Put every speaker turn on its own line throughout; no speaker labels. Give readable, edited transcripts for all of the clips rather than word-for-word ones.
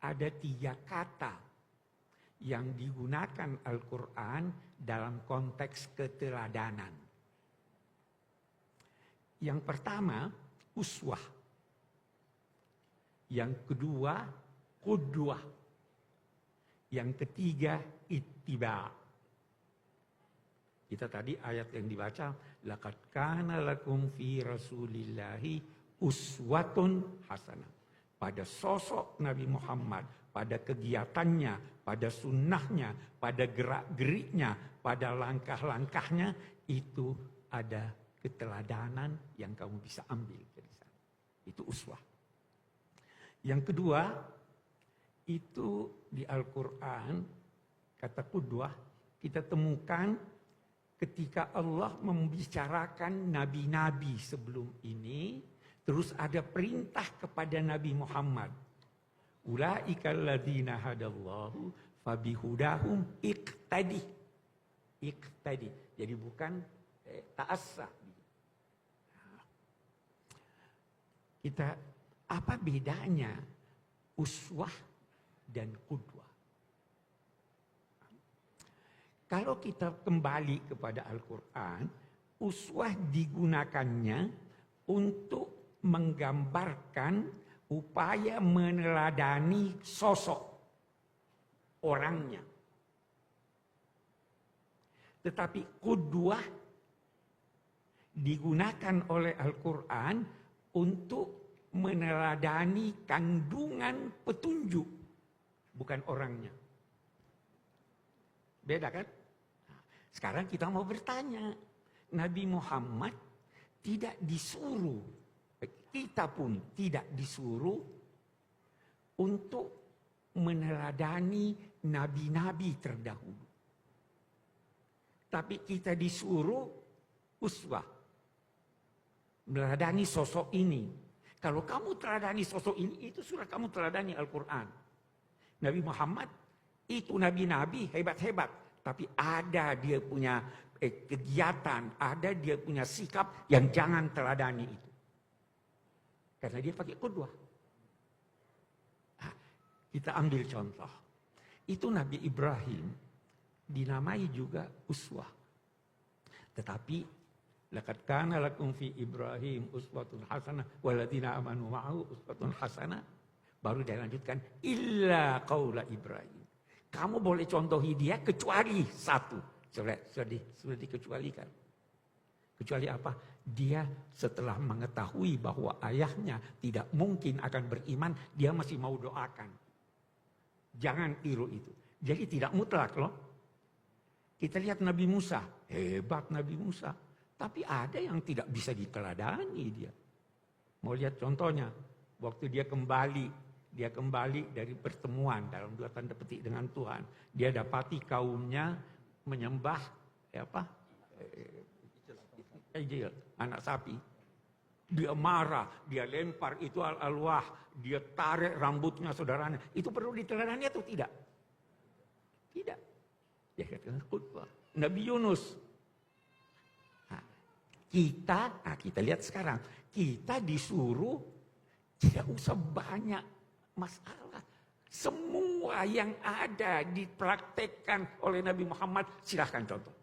ada 3 kata yang digunakan Al-Quran dalam konteks keteladanan. Yang pertama, uswah. Yang kedua, qudwah. Yang ketiga, ittiba'. Kita tadi ayat yang dibaca, laqad kana lakum fi rasulillahi uswatun hasanah. Pada sosok Nabi Muhammad, pada kegiatannya, pada sunnahnya, pada gerak-geriknya, pada langkah-langkahnya, itu ada keteladanan yang kamu bisa ambil dari sana. Itu uswah. Yang kedua, itu di Al-Quran, kata qudwah, kita temukan ketika Allah membicarakan nabi-nabi sebelum ini, terus ada perintah kepada Nabi Muhammad. Ulaika alladzina hadallahu fabihudahum iqtadi. Iqtadi. Jadi bukan ta'assa. Kita, apa bedanya uswah dan qudwah? Kalau kita kembali kepada Al-Quran, uswah digunakannya untuk menggambarkan upaya meneladani sosok orangnya. Tetapi qudwah digunakan oleh Al-Quran untuk meneladani kandungan petunjuk, bukan orangnya. Beda kan? Sekarang kita mau bertanya, Nabi Muhammad tidak disuruh, kita pun tidak disuruh untuk meneladani nabi-nabi terdahulu. Tapi kita disuruh uswah, meneladani sosok ini. Kalau kamu teladani sosok ini, itu sudah kamu teladani Al-Quran. Nabi Muhammad itu nabi-nabi hebat-hebat. Tapi ada dia punya kegiatan, ada dia punya sikap yang jangan teladani itu. Karena dia pakai qudwah. Nah, kita ambil contoh. Itu Nabi Ibrahim dinamai juga uswah. Tetapi laqad kana lakum fi Ibrahim uswatun hasanah walladzina amanu ma'ahu uswatun hasanah. Baru dia lanjutkan illa qaula Ibrahim. Kamu boleh contohi dia kecuali satu. Sudah dikecualikan. Kecuali apa? Dia setelah mengetahui bahwa ayahnya tidak mungkin akan beriman, dia masih mau doakan. Jangan tiru itu. Jadi tidak mutlak loh. Kita lihat Nabi Musa. Hebat Nabi Musa. Tapi ada yang tidak bisa diteladani dia. Mau lihat contohnya. Waktu dia kembali dari pertemuan dalam 2 tanda petik dengan Tuhan. Dia dapati kaumnya menyembah ijil, anak sapi. Dia marah, dia lempar itu al-alwah, dia tarik rambutnya saudaranya. Itu perlu diteladani atau tidak? Tidak. Dia katakan khutbah. Nabi Yunus. Nah, kita lihat sekarang. Kita disuruh tidak usah banyak masalah. Semua yang ada dipraktekkan oleh Nabi Muhammad, silahkan contoh.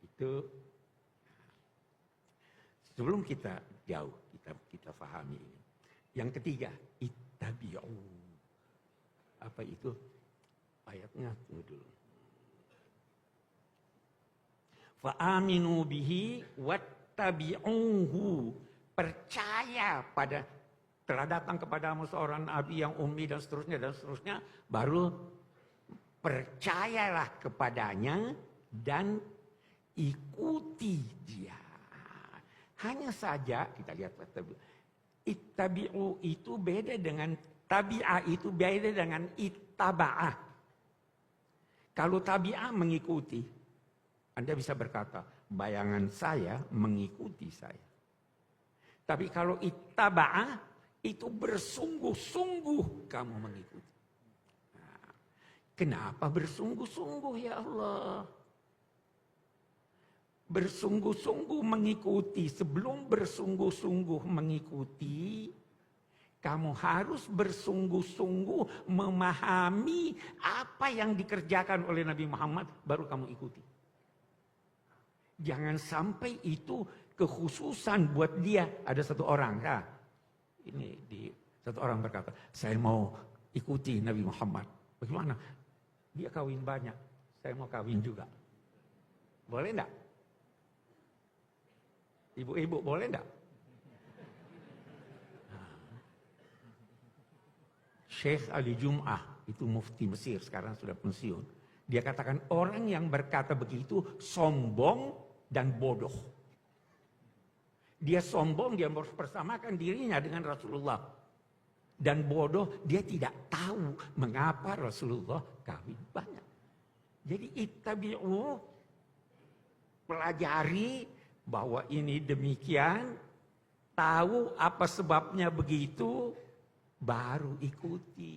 Itu sebelum kita jauh, kita fahami ini. Yang ketiga, ittabi'u. Apa itu? Ayatnya tunggu dulu. Fa'aminu bihi wattabi'uhu. Percaya pada, telah datang kepadamu seorang nabi yang ummi dan seterusnya, baru percayalah kepadanya dan ikuti dia. Hanya saja kita lihat ittabi'u itu beda dengan tabi'ah, itu beda dengan ittaba'ah. Kalau tabi'ah mengikuti, Anda bisa berkata, bayangan saya mengikuti saya. Tapi kalau ittaba'ah, itu bersungguh-sungguh kamu mengikuti. Nah, kenapa bersungguh-sungguh ya Allah? Bersungguh-sungguh mengikuti, sebelum bersungguh-sungguh mengikuti, Kamu harus bersungguh-sungguh memahami apa yang dikerjakan oleh Nabi Muhammad, baru kamu ikuti. Jangan sampai itu kekhususan buat dia. Ada satu orang, satu orang berkata, saya mau ikuti Nabi Muhammad. Bagaimana? Dia kawin banyak, saya mau kawin juga. Boleh enggak? Ibu-ibu boleh enggak? Syekh Ali Jum'ah, itu mufti Mesir, sekarang sudah pensiun. Dia katakan orang yang berkata begitu sombong dan bodoh. Dia sombong, dia mempersamakan dirinya dengan Rasulullah. Dan bodoh, dia tidak tahu mengapa Rasulullah kawin banyak. Jadi ittabi'u, pelajari bahwa ini demikian, tahu apa sebabnya begitu, baru ikuti.